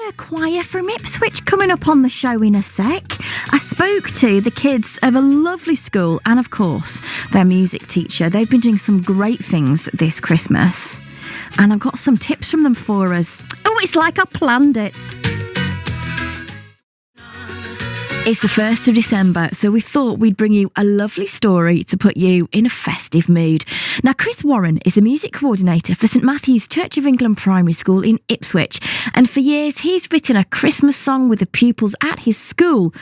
a choir from Ipswich coming up on the show in a sec. I spoke to the kids of a lovely school and, of course, their music teacher. They've been doing some great things this Christmas. And I've got some tips from them for us. Oh, it's like I planned it. It's the 1st of December, so we thought we'd bring you a lovely story to put you in a festive mood. Now, Chris Warren is the music coordinator for St Matthew's Church of England Primary School in Ipswich, and for years he's written a Christmas song with the pupils at his school.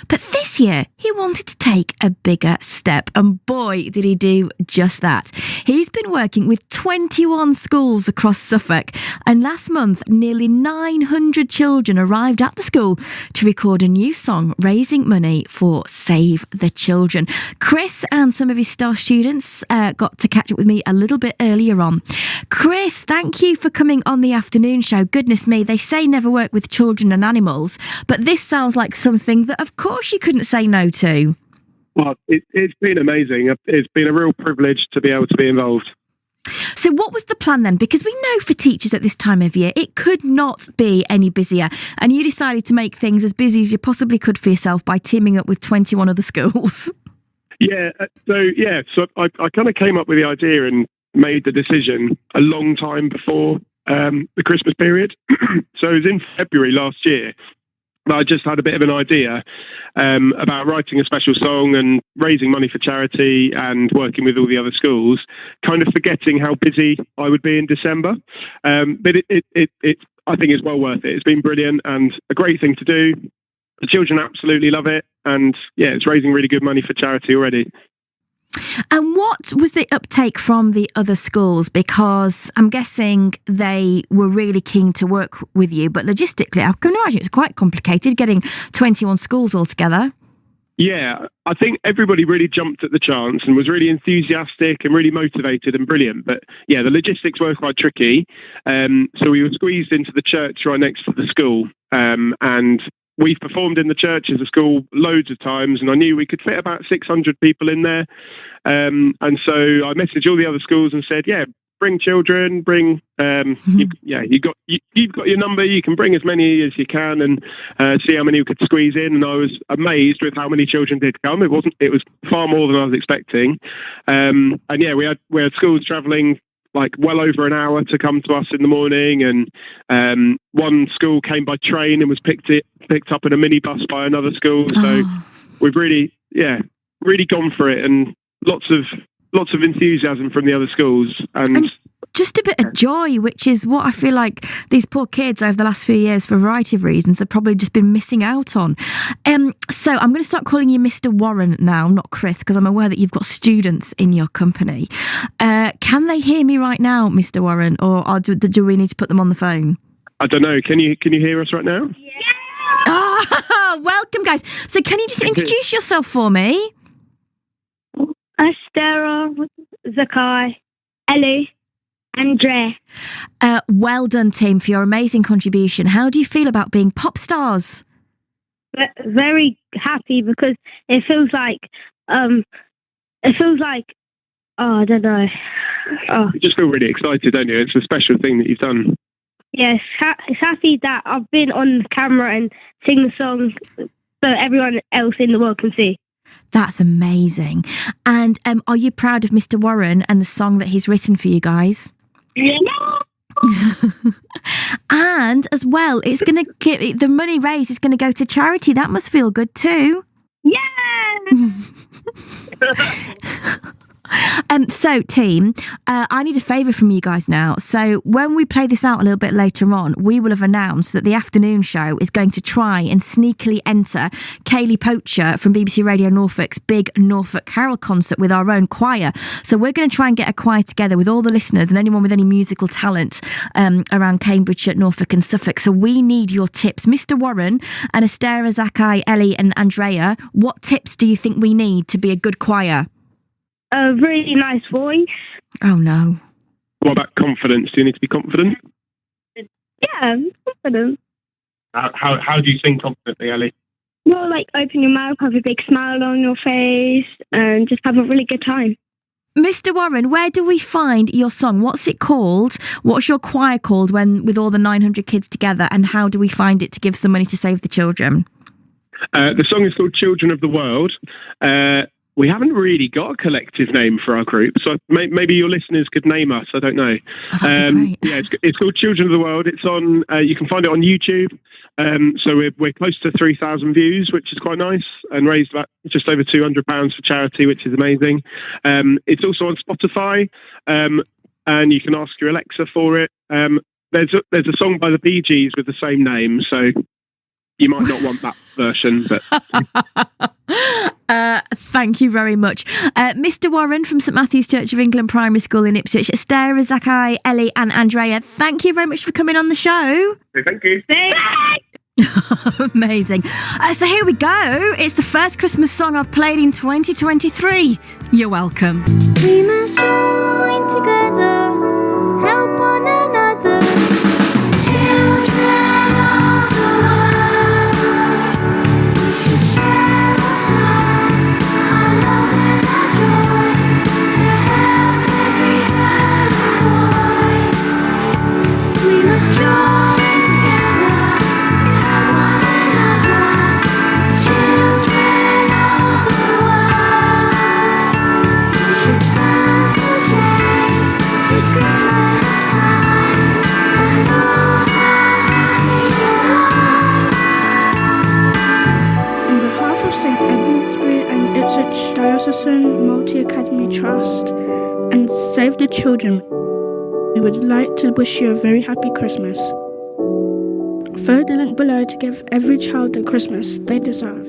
But this year, he wanted to take a bigger step, and boy, did he do just that. He's been working with 21 schools across Suffolk, and last month, nearly 900 children arrived at the school to record a new song raising money for Save the Children. Chris and some of his staff students got to catch up with me a little bit earlier on. Chris, thank you for coming on the afternoon show. Goodness me, they say never work with children and animals, but this sounds like something that of course you couldn't say no to. Well, it's been amazing. It's been a real privilege to be able to be involved. So what was the plan then? Because we know for teachers at this time of year, it could not be any busier. And you decided to make things as busy as you possibly could for yourself by teaming up with 21 other schools. So I kind of came up with the idea and made the decision a long time before the Christmas period. So it was in February last year. I just had a bit of an idea about writing a special song and raising money for charity and working with all the other schools, kind of forgetting how busy I would be in December. But I think it's well worth it. It's been brilliant and a great thing to do. The children absolutely love it. And yeah, it's raising really good money for charity already. And what was the uptake from the other schools? Because I'm guessing they were really keen to work with you, but logistically, I can imagine it's quite complicated getting 21 schools all together. Yeah, I think everybody really jumped at the chance and was really enthusiastic and really motivated and brilliant. But yeah, the logistics were quite tricky. So we were squeezed into the church right next to the school. And we've performed in the church as a school loads of times, and I knew we could fit about 600 people in there. And so I messaged all the other schools and said, yeah, bring children, you've got your number, you can bring as many as you can and see how many we could squeeze in. And I was amazed with how many children did come. It was far more than I was expecting. And yeah, we had schools travelling like well over an hour to come to us in the morning, and one school came by train and was picked up in a minibus by another school. So we've really gone for it, and lots of enthusiasm from the other schools and just a bit of joy, which is what I feel like these poor kids over the last few years, for a variety of reasons, have probably just been missing out on. So I'm going to start calling you Mr. Warren now, not Chris, because I'm aware that you've got students in your company. Can they hear me right now, Mr. Warren, or do we need to put them on the phone? I don't know. Can you hear us right now? Yeah. Oh, welcome, guys. So can you just introduce yourself for me? Estera, Zakai, Ellie, Andre. Well done, team, for your amazing contribution. How do you feel about being pop stars? Very happy, because it feels like I don't know. You just feel really excited, don't you? It's a special thing that you've done. Yes, it's happy that I've been on the camera and sing the song so everyone else in the world can see. That's amazing. And are you proud of Mr. Warren and the song that he's written for you guys? Yeah. And as well, it's going to give the money raised is going to go to charity. That must feel good too. Yeah. So, team, I need a favour from you guys now. So when we play this out a little bit later on, we will have announced that the afternoon show is going to try and sneakily enter Kaylee Poacher from BBC Radio Norfolk's big Norfolk Carol concert with our own choir. So we're going to try and get a choir together with all the listeners and anyone with any musical talent around Cambridgeshire, Norfolk and Suffolk. So we need your tips. Mr. Warren and Estera, Zakai, Ellie and Andrea, what tips do you think we need to be a good choir? A really nice voice. Oh, no. What about confidence? Do you need to be confident? Yeah, confident. How do you sing confidently, Ellie? Well, like open your mouth, have a big smile on your face, and just have a really good time. Mr. Warren, where do we find your song? What's it called? What's your choir called when with all the 900 kids together? And how do we find it to give some money to save the children? The song is called Children of the World. We haven't really got a collective name for our group, so maybe your listeners could name us. I don't know. Oh, that'd be great. Yeah, it's called Children of the World. It's on. You can find it on YouTube. So we're close to 3,000 views, which is quite nice, and raised about just over £200 for charity, which is amazing. It's also on Spotify, and you can ask your Alexa for it. There's a song by the Bee Gees with the same name, so you might not want that version, but. Thank you very much. Mr. Warren from St Matthew's Church of England Primary School in Ipswich, Sarah, Zakai, Ellie and Andrea, thank you very much for coming on the show. Thank you. Amazing. So here we go. It's the first Christmas song I've played in 2023. You're welcome. We must join together, help one another. Children of the world, we should share our songs, our love and our joy, to help every girl and boy. We must join together, help one another. Children of the world, we should stand for change. It's Christmas time, and all On behalf of St Edmundsbury and Ipswich Diocesan Multi-Academy Trust and Save the Children, we would like to wish you a very happy Christmas. Follow the link below to give every child the Christmas they deserve.